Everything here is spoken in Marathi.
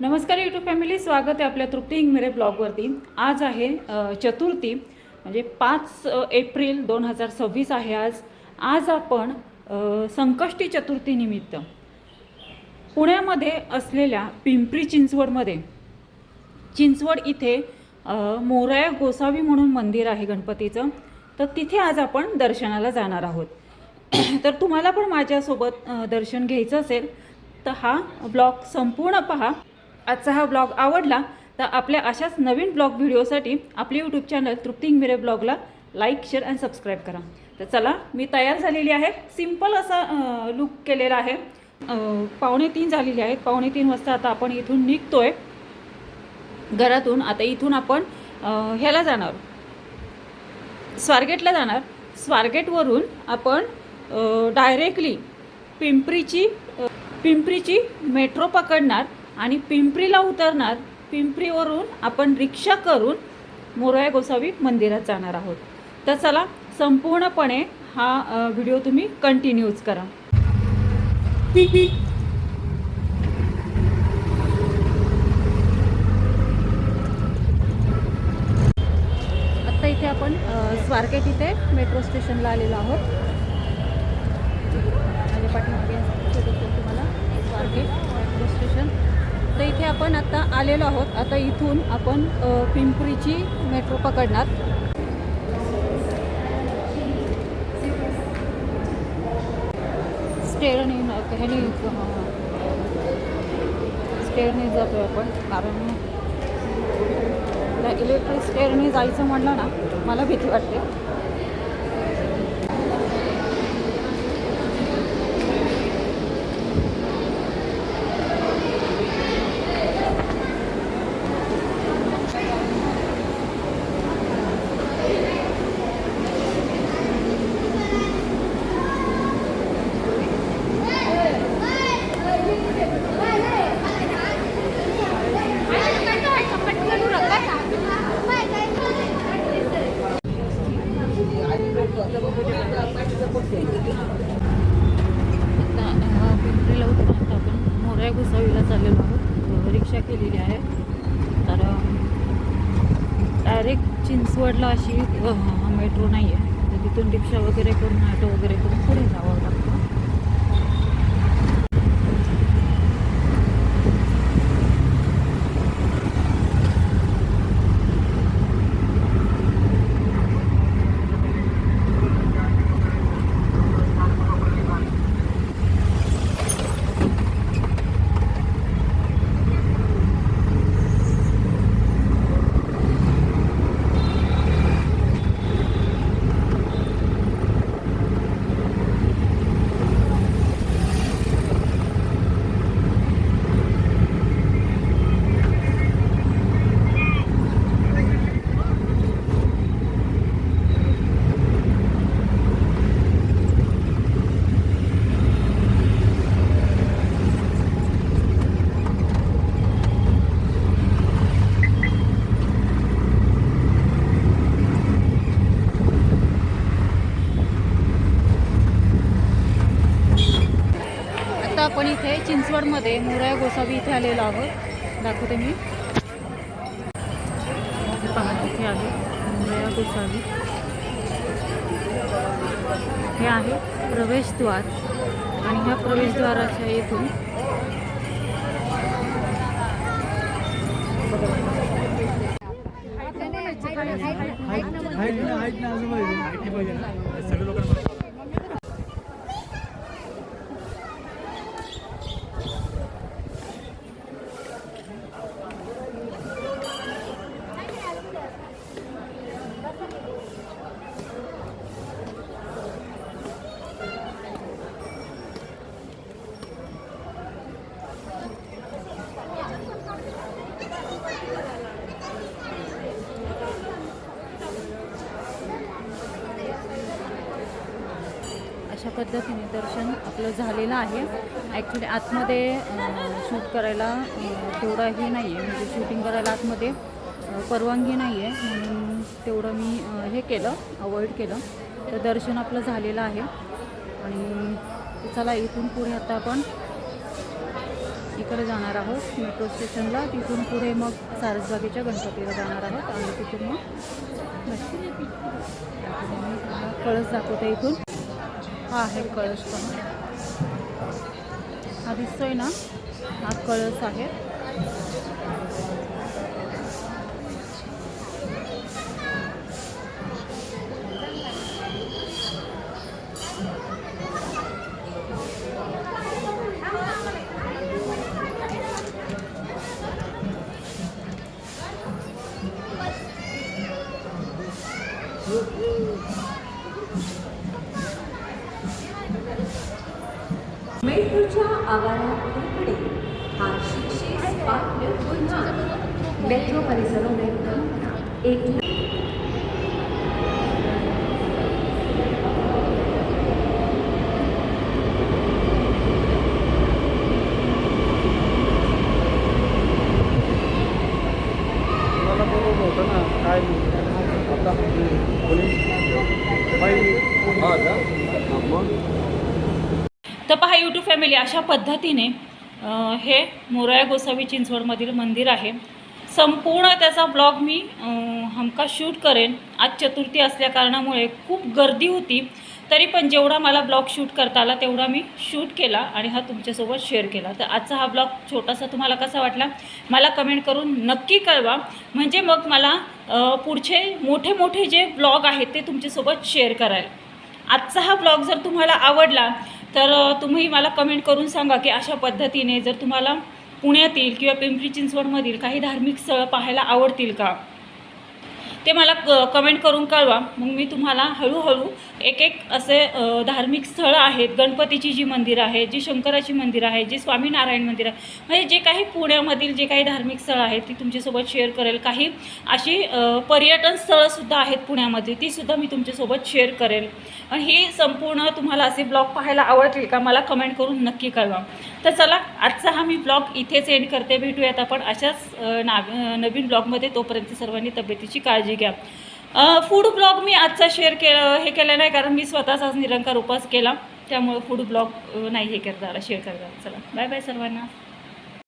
नमस्कार यूट्यूब फॅमिली, स्वागत आहे आपल्या तृप्ती इंगमिरे ब्लॉगवरती। आज आहे चतुर्थी, म्हणजे 5 एप्रिल 2026 आहे। आज आपण संकष्टी चतुर्थीनिमित्त पुण्यामध्ये असलेल्या पिंपरी चिंचवडमध्ये चिंचवड इथे मोरया गोसावी म्हणून मंदिर आहे गणपतीचं, तर तिथे आज आपण दर्शनाला जाणार आहोत। तर तुम्हाला पण माझ्यासोबत दर्शन घ्यायचं असेल तर हा ब्लॉग संपूर्ण पहा। आजचा हा ब्लॉग आवडला तर आपल्या अशाच नवीन ब्लॉग व्हिडिओसाठी आपले यूट्यूब चॅनल तृप्ती इंगमिरे ब्लॉगला लाईक, शेअर आणि सबस्क्राईब करा। तर चला, मी तयार झालेली आहे। सिंपल असा लुक केलेला आहे। 2:45 झालेली आहेत। 2:45 वाजता आता आपण इथून निघतोय घरातून। आता इथून आपण ह्याला जाणार, स्वारगेटला जाणार। स्वारगेटवरून आपण डायरेक्टली पिंपरीची मेट्रो पकडणार आणि पिंपरीला उतरणार। पिंपरीवरून आपण रिक्षा करून मोरया गोसावी मंदिरात जाणार आहोत। तर चला, संपूर्णपणे हा व्हिडिओ तुम्ही कंटिन्यूच करा। आता इथे आपण स्वारगेट इथे मेट्रो स्टेशनला आलेलो आहोत। माझ्या पाठीमागे तुम्हाला स्वारगेट मेट्रो स्टेशन, तर इथे आपण आता आलेलो आहोत। आता इथून आपण पिंपरीची मेट्रो पकडणार। स्टेअरने जातोय आपण, कारण इलेक्ट्रिक स्टेअरने जायचं म्हणलं ना, मला भीती वाटते। पिंपरीला उतरून आता आपण मोरया गोसावीला चाललेलो आहोत। रिक्षा केलेली आहे, तर डायरेक्ट चिंचवडला अशी मेट्रो नाही आहे, तर तिथून रिक्षा वगैरे करून, ऑटो वगैरे करून पुढे जावं लागतं। आपण इथे चिंचवडमध्ये मोरया गोसावी इथे आलेलो आहोत। दाखवते मी, पहा इथे आहे मोरया गोसावी। हे आहे प्रवेशद्वार, आणि ह्या प्रवेशद्वाराच्या इथून अशा पद्धतीने दर्शन आपलं झालेलं आहे। ॲक्च्युली आतमध्ये शूट करायला तेवढं हे नाही आहे, म्हणजे शूटिंग करायला आतमध्ये परवानगी नाही आहे, म्हणून तेवढं मी हे केलं, अवॉइड केलं। तर दर्शन आपलं झालेलं आहे, आणि चला इथून पुढे आता आपण इकडे जाणार आहोत मेट्रो स्टेशनला, तिथून पुढे मग सारसबागेच्या गणपतीला जाणार आहोत आणि तिथून मग कळस दाखवते इथून. हा आहे कळस पण, हा दिसतोय ना, हा कळस आहे. मेट्रोच्या आवाराकडे हा शिक्षेस पात्र पुन्हा मेट्रो परिसरात एक होतं ना काय तर पहा यूट्यूब फॅमिली, अशा पद्धतीने हे मोरया गोसावी चिंचवडमधील मंदिर आहे. संपूर्ण त्याचा ब्लॉग मी हमखास शूट करेन. आज चतुर्थी असल्या कारणामुळे खूप गर्दी होती, तरी पण जेवढा मला ब्लॉग शूट करता आला तेवढा मी शूट केला आणि हा तुमच्यासोबत शेअर केला. तर आजचा हा ब्लॉग छोटासा तुम्हाला कसा वाटला मला कमेंट करून नक्की कळवा, म्हणजे मग मला पुढचे मोठे मोठे जे ब्लॉग आहेत ते तुमच्यासोबत शेअर करायला. आजचा हा ब्लॉग जर तुम्हाला आवडला तर तुम्ही मला कमेंट करून सांगा की अशा पद्धतीने जर तुम्हाला पुण्यातील किंवा पिंपरी चिंचवडमधील काही धार्मिक स्थळं पाहायला आवडतील का, ते मला कमेंट करून कळवा. मग मी तुम्हाला हळूहळू एक एक असे धार्मिक स्थळं आहेत, गणपतीची जी मंदिरं आहेत, जी शंकराची मंदिरं आहेत, जी स्वामीनारायण मंदिर आहे, म्हणजे जे काही पुण्यामधील जे काही धार्मिक स्थळं आहेत ती तुमच्यासोबत शेअर करेल. काही अशी पर्यटन स्थळंसुद्धा आहेत पुण्यामध्ये, तीसुद्धा मी तुमच्यासोबत शेअर करेल. आणि ही संपूर्ण तुम्हाला असे ब्लॉग पाहायला आवडतील का मला कमेंट करून नक्की कळवा. तर चला, आजचा हा मी ब्लॉग इथेच एंड करते. भेटूयात आपण अशाच नवीन ब्लॉगमध्ये. तोपर्यंत सर्वांनी तब्येतीची काळजी घ्या. फूड ब्लॉग मी आजचा शेअर केलं नाही, कारण मी स्वतःचाच निरंकार उपास केला, त्यामुळे फूड ब्लॉग नाही हे करता आला, शेअर करता. चला, बाय बाय सर्वांना.